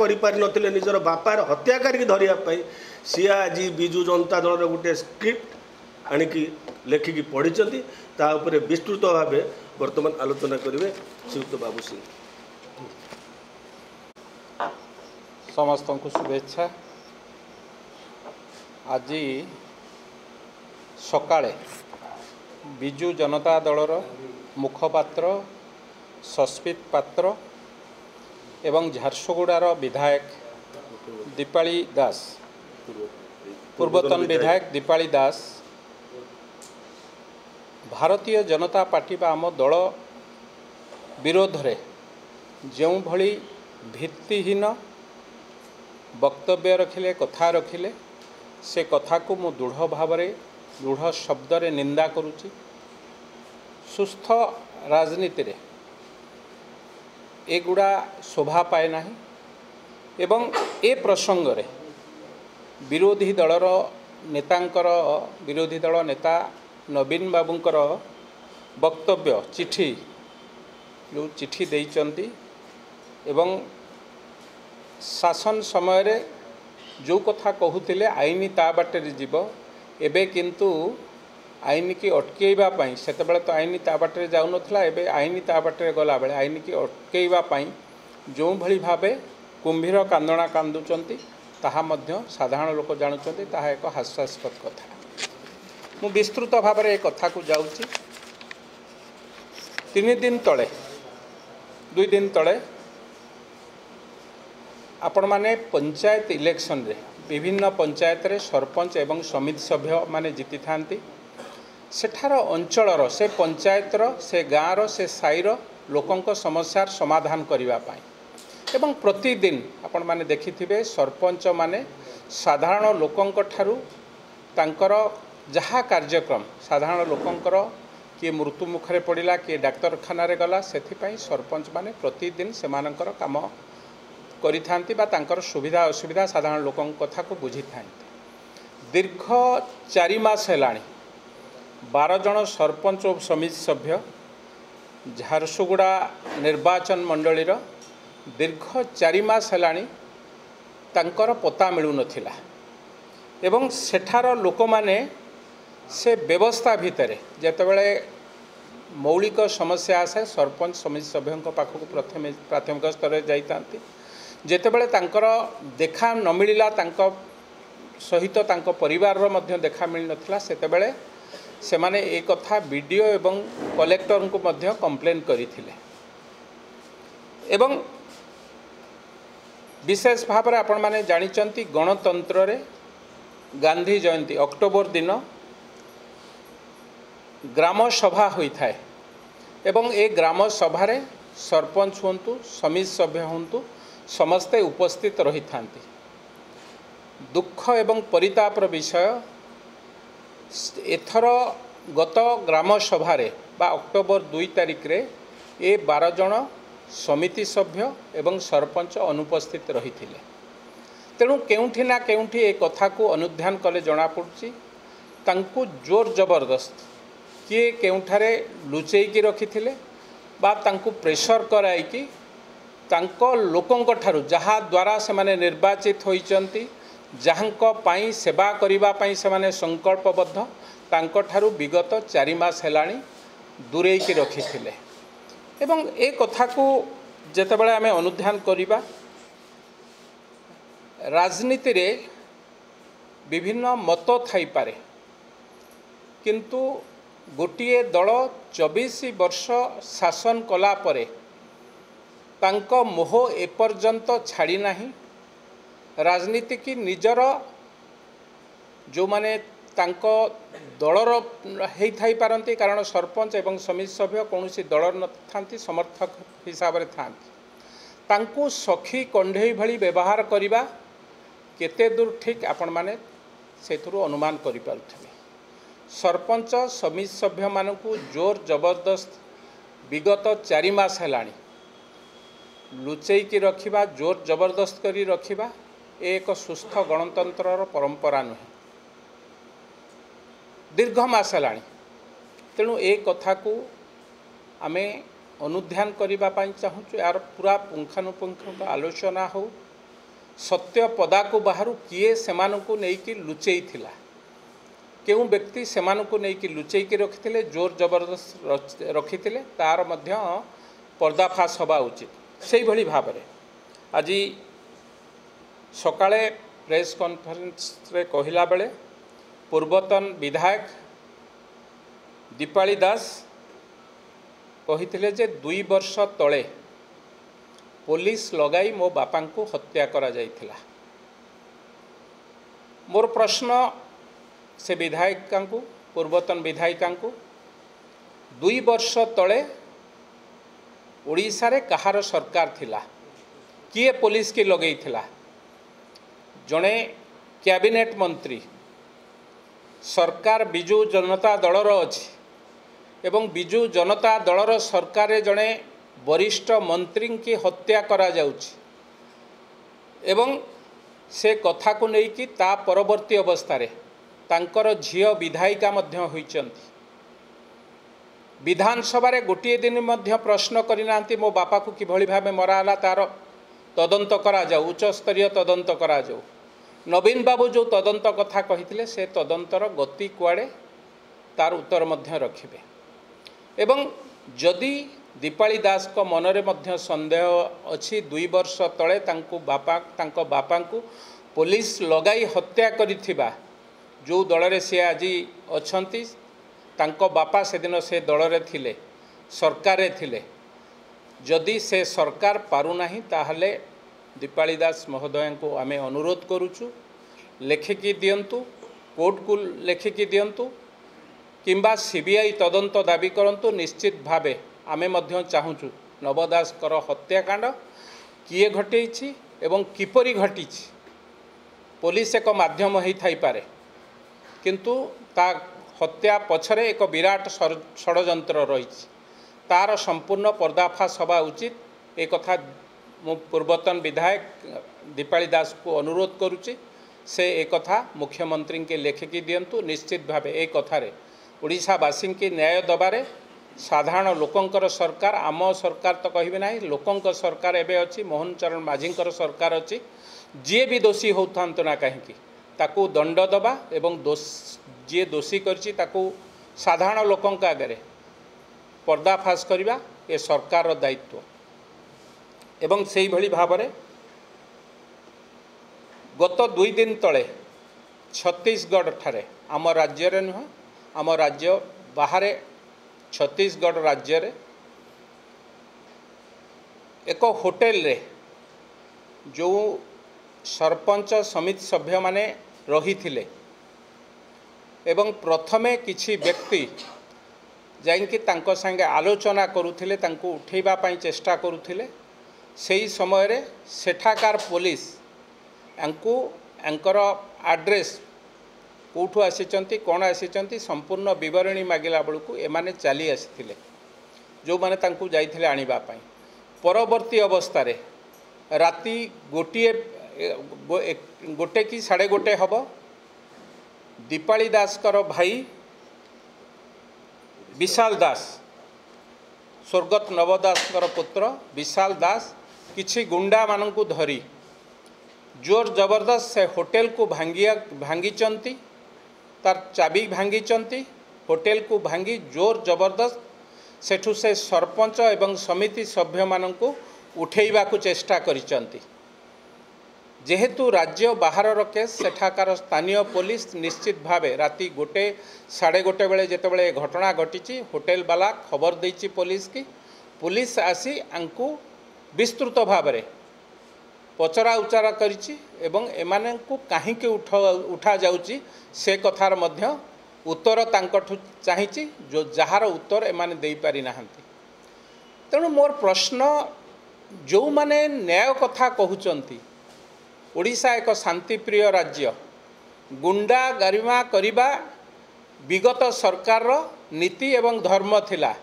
कर निजर बापार हत्याकारी धरने सी आज विजु जनता दल गोटे स्क्रिप्ट आणिकी लेखिकी पढ़ी तापर विस्तृत भाव वर्तमान आलोचना करेंगे श्रीयुक्त बाबू सिंह। समस्त को शुभेच्छा। आज सकाळे विजु जनता दलर मुखपात्र सस्मित पात्र एवं झारसुगुड़ार विधायक दीपाली दास पूर्वतन विधायक दीपाली दास भारतीय जनता पार्टी बा आम दल विरोध रे जो भली भित्तिहीन वक्तव्य रखिले कथा रखिले से कथा को मु दृढ़ भाव दृढ़ शब्द रे निंदा करुच्ची। सुस्थ राजनीति रे एगुड़ा शोभा पाए ना एवं ए प्रसंग रे विरोधी दलर नेतांकर विरोधी दल नेता नवीन बाबूंकर वक्तव्य चिठी जो चिठी देइचंती एवं शासन समय रे जो कथा कहूतिले आईनी ता बाटे जीव एबे किंतु आईन की अटकेवा पाई सेतेबेले तो आईन ता बाटे जाउ नथला एबे आईन ता बाटे गला बेले आईन की अटकेवा पाई जो भली भाबे कुंभीर कांदणा कांदुचंती ताहा मध्य साधारण लोक जानुचंती ताहा एक हास्यास्पद कथा। मु विस्तृत भाव में एक कथा को जाउची। 3 दिन तले 2 दिन तले आपण माने पंचायत इलेक्शन रे विभिन्न पंचायत रे सरपंच एवं समिति सभ्य माने जीति थांती सेठार अंचलर से पंचायतर से गाँवर से साईर लोकंक समस्यार समाधान करिवा पाई एवं प्रतिदिन आपण माने देखिथिबे सरपंच माने साधारण लोकंक ठारू तांकर जहा कार्यक्रम साधारण लोकंकर किए मृत्यु मुखरे पड़ा किए डाक्तरखाना रे गला सेथिपाई सरपंच माने प्रतिदिन सेमानंकर काम करिथांती बा तांकर सुविधा असुविधा साधारण लोकं कथा को बुझी थांती। दीर्घ 4 मास हेलाणी 12 जन सरपंच और समिति सभ्य झारसुगुड़ा निर्वाचन मंडलीर दीर्घ 4 मास हेलाणी तांकर पता मिलु नथिला एवं सेठार लोक माने से व्यवस्था भितर जेतेबेले मौलिक समस्या आसे सरपंच समिति सभ्यों पाखक प्रथम प्राथमिक स्तर जाइतांती जेतेबेले तांकर देखा न मिलिला तांको सहित तांको परिवार रो मध्य देखा मिल नथिला सेतेबेले सेमाने ए कथा वीडियो एवं कलेक्टर को मध्य कंप्लेन करिथिले एवं विशेष भाव में आपण माने जानिचंती गणतंत्र रे गांधी जयंती अक्टोबर दिन ग्राम सभा होता है एवं ए ग्राम सभा रे सरपंच हुंतु समिति सभ्य हुंतु समस्ते उपस्थित रही थांती। दुख एवं परितापर विषय एथर गत ग्राम सभा रे बा अक्टोबर 2 तारिख रे ए 12 जन समिति सभ्य एवं सरपंच अनुपस्थित रही थिले। तेणु केउठी ना केउठी ए कथा को अनुध्यान कले जना पड़ुची तांकु जोर जबरदस्त किए केउठारे लुचेकी रखिथिले बा तांकु प्रेशर कराइकी तांको लोकंक ठारू जहा द्वारा से माने निर्वाचित होइचंती जहांको पाई सेवा करिबा पाई से माने संकल्पबद्ध तांको ठारू विगत 4 मास हेलाणी दूरेकी रखिथिले एवं ए कथा को जेतेबेले आमे अनुध्यान करिबा राजनीति रे विभिन्न मत थाई पारे किंतु गोटिए दल 24 वर्ष शासन कला परे तांको मोह एपर्यंत छाड़ी नाही राजनीति की निजर जो माने तांको दलर हेई थाई पारंती कारण सरपंच एवं समिति सभ्य कौनसी दलर न थांती समर्थक हिसाब रे थांती तांको सखी कंढेई भली व्यवहार करिबा केते दूर ठीक आपण माने सेथुरु अनुमान करि पारुथबे। सरपंच समिति सभ्य मानकु जोर जबरदस्त विगत 4 मास हेलाणी लुचेकी रखिबा जोर जबरदस्त करी रखिबा एक सुस्थ गणतंत्र परंपरा नुहे दीर्घ मास हेलाणी। तेणु ए कथा को आमे अनुध्यान करने चाहूँ यार पूरा पुंखानुपुंख आलोचना हो सत्य पदाकू बाहर किए सेमानकू नेइकी लुचेई थिला केउ व्यक्ति सेमानकू नेइकी लुचेईकी रखिथिले जोर जबरदस्त रखिथिले तार मध्य पर्दाफाश हवा उचित सेही भली भाबरे आज सकाळे प्रेस कॉन्फ्रेंस रे कहिला बेले पूर्वतन विधायक दीपाली दास कहिथिले जे 2 वर्ष तले पुलिस लगाई मो बापा को हत्या करा जाइथिला। मोर प्रश्न से विधायिका को पूर्वतन विधायिका को 2 वर्ष तले ओडिशा रे कहार सरकार थिला किए पुलिस की लगई थिला जड़े कैबिनेट मंत्री सरकार बिजु जनता दलर अछि एवं बिजु जनता दलर सरकार जड़े वरिष्ठ मंत्री की हत्या करा जाउछि एवं से कथा को लेकिन ता परवर्ती अवस्था रे तांकर झियो विधायिका मध्य होइचंती विधानसभा रे गोटे दिन मध्य प्रश्न करिनांती मो बापा को किभली भाबे मराला तार तदंत करा जाउ उच्च स्तरीय तदंत करा जाउ नवीन बाबू जो तदंत कथा कहिथिले से तदंतर गति कुआडे तार उत्तर मध्य रखिबे एवं जदि दीपाली दास को मनरे मध्य संदेह अछि 2 वर्ष तले तांको बापा को पुलिस लगाई हत्या करिथिबा जो दल रे से आज अछंती तांको बापा से दिन से दल रे थिले सरकार रे थिले जदि से सरकार पारु नाही ताहले दीपाली दास महोदय को आमे अनुरोध करूछु लेखिकी दियंतु कोर्ट को लेखिकी दियंतु किंबा सीबीआई तदंत दाबी करंतु निश्चित भावे आमे मध्य चाहूँ नवदास कर हत्याकांड किए घटे एवं किपरि घटी पुलिस एक माध्यम ही थाई पारे किंतु ता हत्या पछरे एक विराट षड्यंत्र रही तार संपूर्ण पर्दाफाश हवा उचित एक कथा मु पूर्वतन विधायक दीपाली दास को अनुरोध करुच्ची से एक कथा मुख्यमंत्री के लेखिकी दियंतु निश्चित भावे एक कथारे ओडिशावासी की न्याय दबारे साधारण लोकंकर सरकार आम सरकार तो कहिबे ना लोकंक सरकार एबे अछि मोहन चरण माझींकर सरकार अछि जे भी दोषी होथांत ना कहीं ताकू दंड दबा एवं जे दोषी करछि ताकू साधारण लोकंक आगे पर्दाफाश करवा ए सरकार दायित्व एवं सेही भली भाबरे गत 2 दिन तले छत्तीसगढ़ ठारे आम राज्य रे नुह आम राज्य बाहर छत्तीसगढ़ राज्य रे एक होटेल रे जो सरपंच समिति सभ्य माने रही थिले एवं प्रथमे किछि व्यक्ति जाइंकी तांको संगे आलोचना करुथिले तांको उठेबा पई चेष्टा करुथिले सेही समय रे सेठाकार पुलिस अंकु अंकर एड्रेस कौठू आसीचंती कौन आसीचंती संपूर्ण विवरणी मागिला बेलू एमाने चली आसीथिले जो माने तांकू जाइथिले आनिबा पई परवर्ती अवस्था रे राति गोटे कि 1:30 हब दीपाली दास कर भाई विशाल दास स्वर्गत नवदास कर पुत्र विशाल दास किछि गुंडा माननकू धरी जोर जबरदस्त से होटेल को भांगी तार चाबी भांगी होटेल को भांगी जोर जबरदस्त सेठू से सरपंच एवं समिति सभ्य माननकू उठेइबा को चेष्टा करिचंती जेहेतु राज्य बाहर केस सेठाकार स्थानीय पुलिस निश्चित भावे राति 1:30 बेले जेतेबेले घटना घटी होटेल वाला खबर देछि पुलिस आसी आंकू विस्तृत भाव में पचरा उचारा करिछि एवं एमाने को काहे के उठा जाउछि से कथार मध्य उत्तर तांकठु चाहिछि जो जहार उत्तर एमाने देई पारि नाहंती। तेणु मोर प्रश्न जो माने न्याय कथा कहउचंती ओडिशा एक शांतिप्रिय राज्य गुंडा गरिमा करिबा विगत सरकार नीति एवं धर्म थिला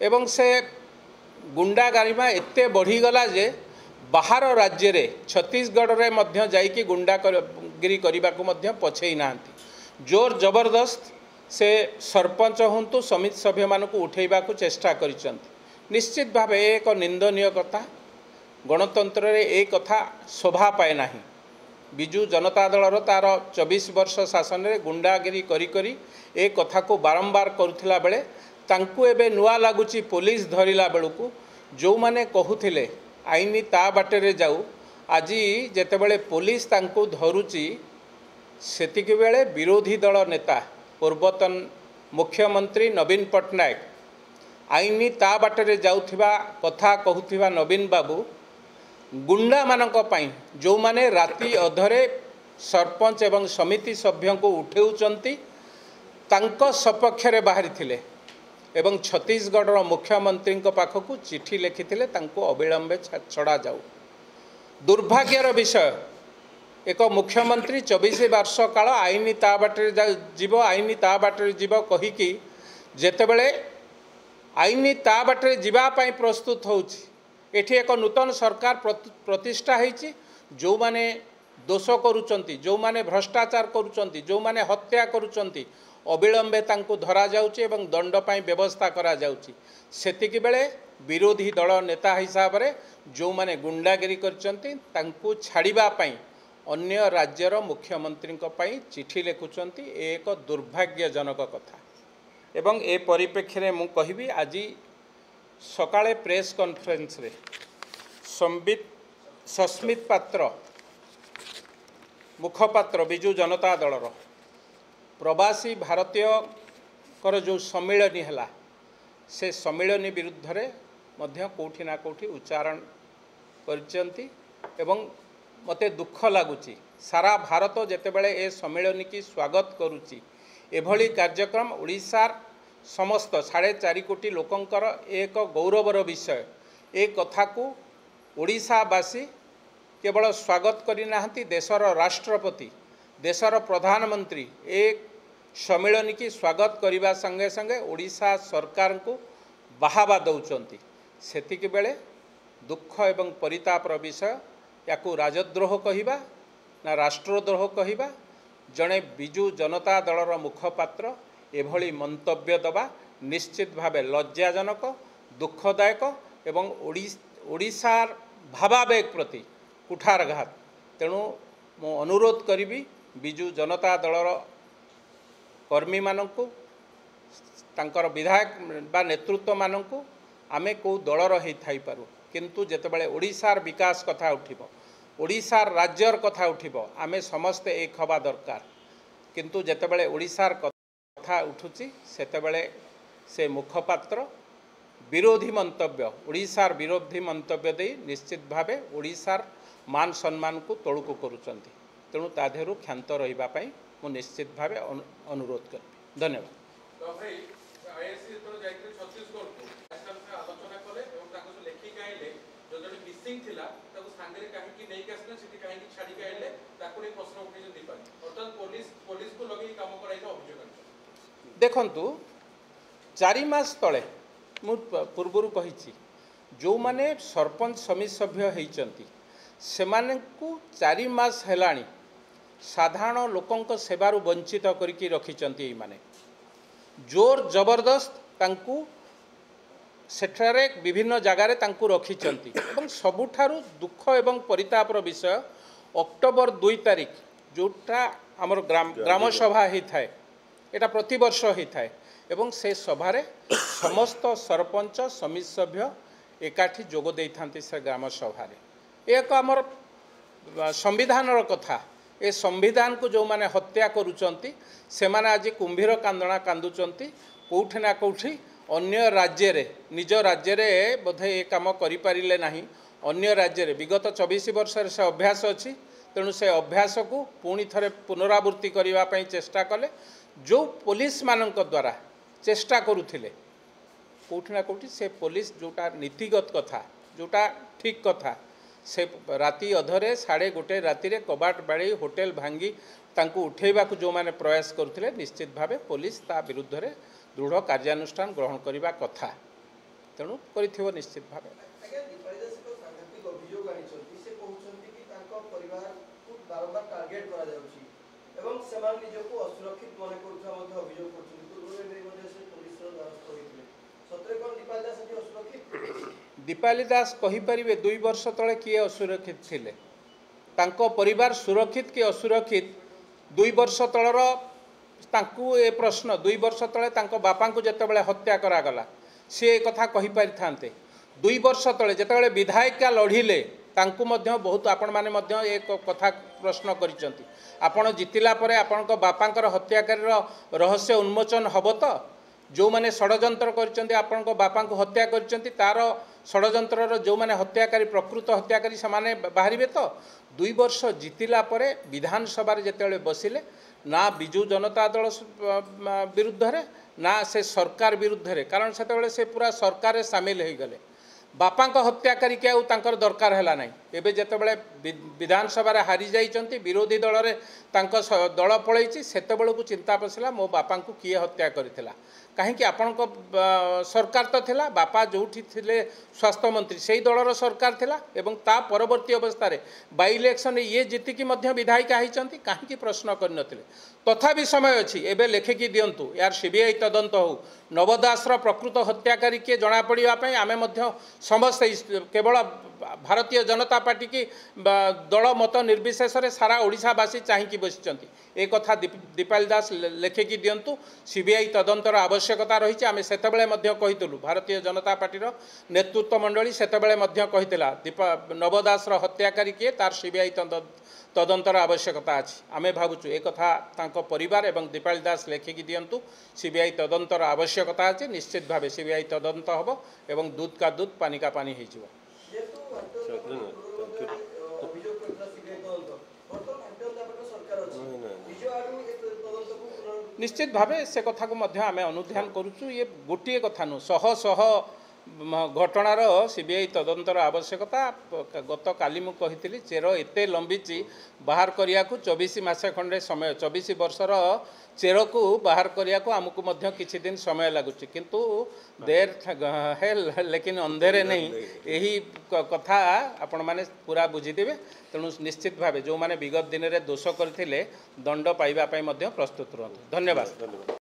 एवं से गुंडा गरिमा एते बढ़ीगला जे बाहर राज्य रे छत्तीसगढ़ रे मध्य जाइकी गुंडागिरी करने को मध्य पछई नांती जोर जबरदस्त से सरपंच हूँ समिति सभ्य मानक उठेबा को चेष्टा करिसंती। निश्चित भाव एक निंदनीय कथा गणतंत्र रे एक कथा शोभा पाए नाही। विजु जनता दलर तार 24 वर्ष शासन में गुंडागिरी करी ए कथा को बारंबार करुला बेले तांकु एबे नुआ लगुच पुलिस धरला बेलू जो माने कहूथिले आईन ता बाटे जाऊ आज जेतेबेले पुलिस तांकु धरुची सेतिक बेले विरोधी दल नेता पूर्वतन मुख्यमंत्री नवीन पट्टनायक आईन ता बाटे जाउथिबा कथा कहूथिबा नवीन बाबू गुंडा मानक पई जो माने राति अधरे सरपंच एवं समिति सभ्यों को उठेउचंती तांको सपक्ष रे बाहरी थिले एवं छत्तीसगढ़ मुख्यमंत्री पाखक चिठी लिखिथिले तांको अविलंबे छड़ा जाऊ। दुर्भाग्यर विषय एक मुख्यमंत्री 24 वर्ष काल आईन ता बाटे जीव आईन ता बाटे जीव कहीकि जेतेबेले आईन ता बाटे जीवाई प्रस्तुत होउछि एठी एक नूतन सरकार प्रतिष्ठा होइछि जो माने दोष करुचंती जो माने भ्रष्टाचार करुचंती जो माने हत्या करुचंती अविलंबे तांको धरा जाउछि एवं दंड पाई व्यवस्था करा जाउछि सेतिक बेले विरोधी दल नेता हिसाब रे जो माने गुंडागिरी करचंती तांको छाड़िबा पाई अन्य राज्यर मुख्यमंत्री पाई चिठी लिखुचंती एक दुर्भाग्यजनक कथा एवं ए परिप्रेक्षी रे मु कहिबी आज सकाळे प्रेस कॉन्फ्रेंस रे संबित सस्मित पात्र मुखपात्र विजु जनता दलर प्रवासी भारतीय कर जो सम्मिलनी है से सम्मिलनी विरुद्ध रे मध्य कोठी ना कोठी उच्चारण करचंती एवं मते दुख लगुच सारा भारत जेतेबेले ए सम्मिलनी की स्वागत करुच्ची एभली कार्यक्रम ओडिशार समस्त 4.5 कोटी लोकंकर एक गौरवर विषय ए कथा को ओडिशावासी केवल स्वागत करना देशर राष्ट्रपति देशर प्रधानमंत्री एक सम्मिलनी की स्वागत करने संगे संगे ओडिशा सरकार को बाहावा दौरान सेतिक बेले दुख एवं परितापर विषय याकू राजद्रोह कहिबा ना राष्ट्रद्रोह कहिबा जड़े विजु जनता दलर मुखपात्र एभली मंतव्य दबा निश्चित भावे लज्जाजनक दुखदायक एवं ओडिशार भावावेग प्रति कुठारघात तेणु मु अनुरोध करी विजु जनता दलर कर्मी मानकु तांकर विधायक बा नेतृत्व मानकु आमे को दलर ही थाई पारू किंतु जेतेबेले ओडिशार विकास कथा उठिबो ओडिशार राज्यर कथा उठिबो आमे समस्ते एक हवा दरकार किंतु जेतेबेले ओडिशार कथा उठुची सेतेबेले से मुखपात्र विरोधी मंतव्य ओडिशार विरोधी मंतव्य दे निश्चित भावे ओडिशार मान सम्मान को तळुको करूचंती तेणु तादेहरु क्षांत रहिबा पई मु निश्चित भावे अनुरोध करी धन्यवाद। तो भाई आईएससी तो जाइके छत्तीसगढ़ को नेशनल से आलोचना कले एवं ताको जो लेखि काइले जो जने मिसिंग थिला ताको सांगरे काहे कि नै केसले सिटी काहे कि छाडी काइले ताको नै प्रश्न उठै जे दीपा अर्थात पुलिस को लगे काम कराई अभियोग करछ देखंतु 4 मास तळे मु पूर्वरु कहिछि जो माने सरपंच समिति सभ्य हेइचंती सेमाने को 4 मास हेलाणी साधारण लोकंक सेवारु वंचित करके रखिचंती माने जोर जबरदस्त तांकू सेठारे विभिन्न जगार तांकू रखिचंती एवं सबुठारु दुख एवं परितापर विषय अक्टोबर 2 तारिख जोटा आमर ग्राम सभा ही थाए एटा प्रति वर्ष ही थाए एवं से सभारे समस्त सरपंच समिति सभ्य एकाठी जोग देई थांती से ग्राम सभारे एक आमर संविधानर कथा ए संविधान को जो माने हत्या करुचंती से माने आज कुंभीर कांदना कांदुचंती कोठी ना कोठी अन्य राज्य रे निज राज्य रे बोधे ए काम करि पारिले नाही अन्य राज्य रे विगत 24 वर्ष से अभ्यास अछि तेणु से अभ्यास को पुणी थरे पुनरावृत्ति करबा पई चेष्टा कले जो पुलिस मानक द्वारा चेष्टा करुथिले कोठी ना कोठी से पुलिस जोटा नीतिगत कथा जोटा ठीक कथा से राति अधरे 1:30 राति रे कबाट बाड़ी होटेल भांगी तांकू उठेबा को जो माने प्रयास करथिले निश्चित भावे पुलिस ता विरुद्ध रे दृढ़ कार्यानुष्ठान ग्रहण करबा कथा तेणु करिथिबो निश्चित भावे आगे दीपाली दास को सांगठनिक अभियोग आनिछंती से कहउछंती कि तांको परिवार को बारंबार टार्गेट करा जाउची एवं समान निजको असुरक्षित मने करूथा मध्ये अभियोग करछंती पूर्व में मध्ये से पुलिस रो द्वारस्थ होइथिले सत्रे कोन दीपाली दास जे असुरक्षित दीपाली दास कही परिबे 2 वर्ष तले किए असुरक्षित थिले तांको परिवार सुरक्षित कि असुरक्षित 2 वर्ष तलर तांकु ए प्रश्न 2 वर्ष तले तांको बापा को जेतेबेले हत्या करागला सी कथा कहि पारि थांते 2 वर्ष तले जेतेबेले विधायिका लढ़िले तांकु मध्य बहुत आपण माने मध्य एक कथा प्रश्न करिसंती आपण जितिला परे आपणको बापांकर हत्याकारी रहस्य उन्मोचन हबो तो जो माने षडयंत्र करिसंती आपणको बापा को हत्या करिसंती तार षडयंत्रर जो माने हत्याकारी प्रकृत हत्याकारी समाने बाहरिबे तो 2 वर्ष जितिला परे विधानसभा रे जेतेबेले बसिले ना बिजू जनता दल विरुद्ध रे ना से सरकार विरुद्ध रे कारण सेतेबेले से पूरा सरकार रे शामिल हो गले बापा हत्याकारी के आउर दरकार है ना एवं जितेबले विधानसभा हारी जाइंट विरोधी दल रे दल पलैची से चिंता पशिला मो बापा को किए हत्या करथिला कहीं आपण सरकार तो थिला बापा जोठी थिले स्वास्थ्य मंत्री से ही दलर सरकार थिला एवं ता परवर्ती अवस्था बाई इलेक्शन ये जीतिकी विधायिका होती कहीं प्रश्न करन तथापि समय अच्छी एवं लेखिकी दिंतु यार सीबीआई तदंत हो नव दासर प्रकृत हत्याकारी किए जना पड़ापी आम समस्त केवल भारतीय जनता पार्टी की दल मत निर्विशेष सारा ओडिशावासी चाहिए बसी एक कथा दीपाली दास लेखिकी दिंतु सीबीआई तदंतर आवश्यकता रही आम से कहीलु भारतीय जनता पार्टी नेतृत्व मंडली से दीपा नव दासर हत्याकारी किए तार सीबीआई तदंतर आवश्यकता अच्छी आमे भावुँ एक कथा परिवार एवं दीपाली दास लेखिकी दिंतु सीबीआई तदंतर आवश्यकता अच्छी निश्चित भाव सीबीआई तदंत हम एवं दूध का दूध पानी का पानी हो निश्चित भाव से कथा को आम अनुध्यान करुचु ये गोटे कथा नु शह शह घटनार सीबीआई तदंतर आवश्यकता गत काली मु कही चेर एते लंबीची बाहर करिया को 24 मास खंडे समय 24 वर्षर चेर को बाहर करिया को आमको मध्य किछि दिन समय लगुच किंतु देर है लेकिन अंधेरे नहीं यही कथा आपण माने पूरा बुझीदेवे तेणु निश्चित भाव जो माने विगत दिन में दोष करथिले दंड पाइबा पई मध्य प्रस्तुत रहंतु धन्यवाद।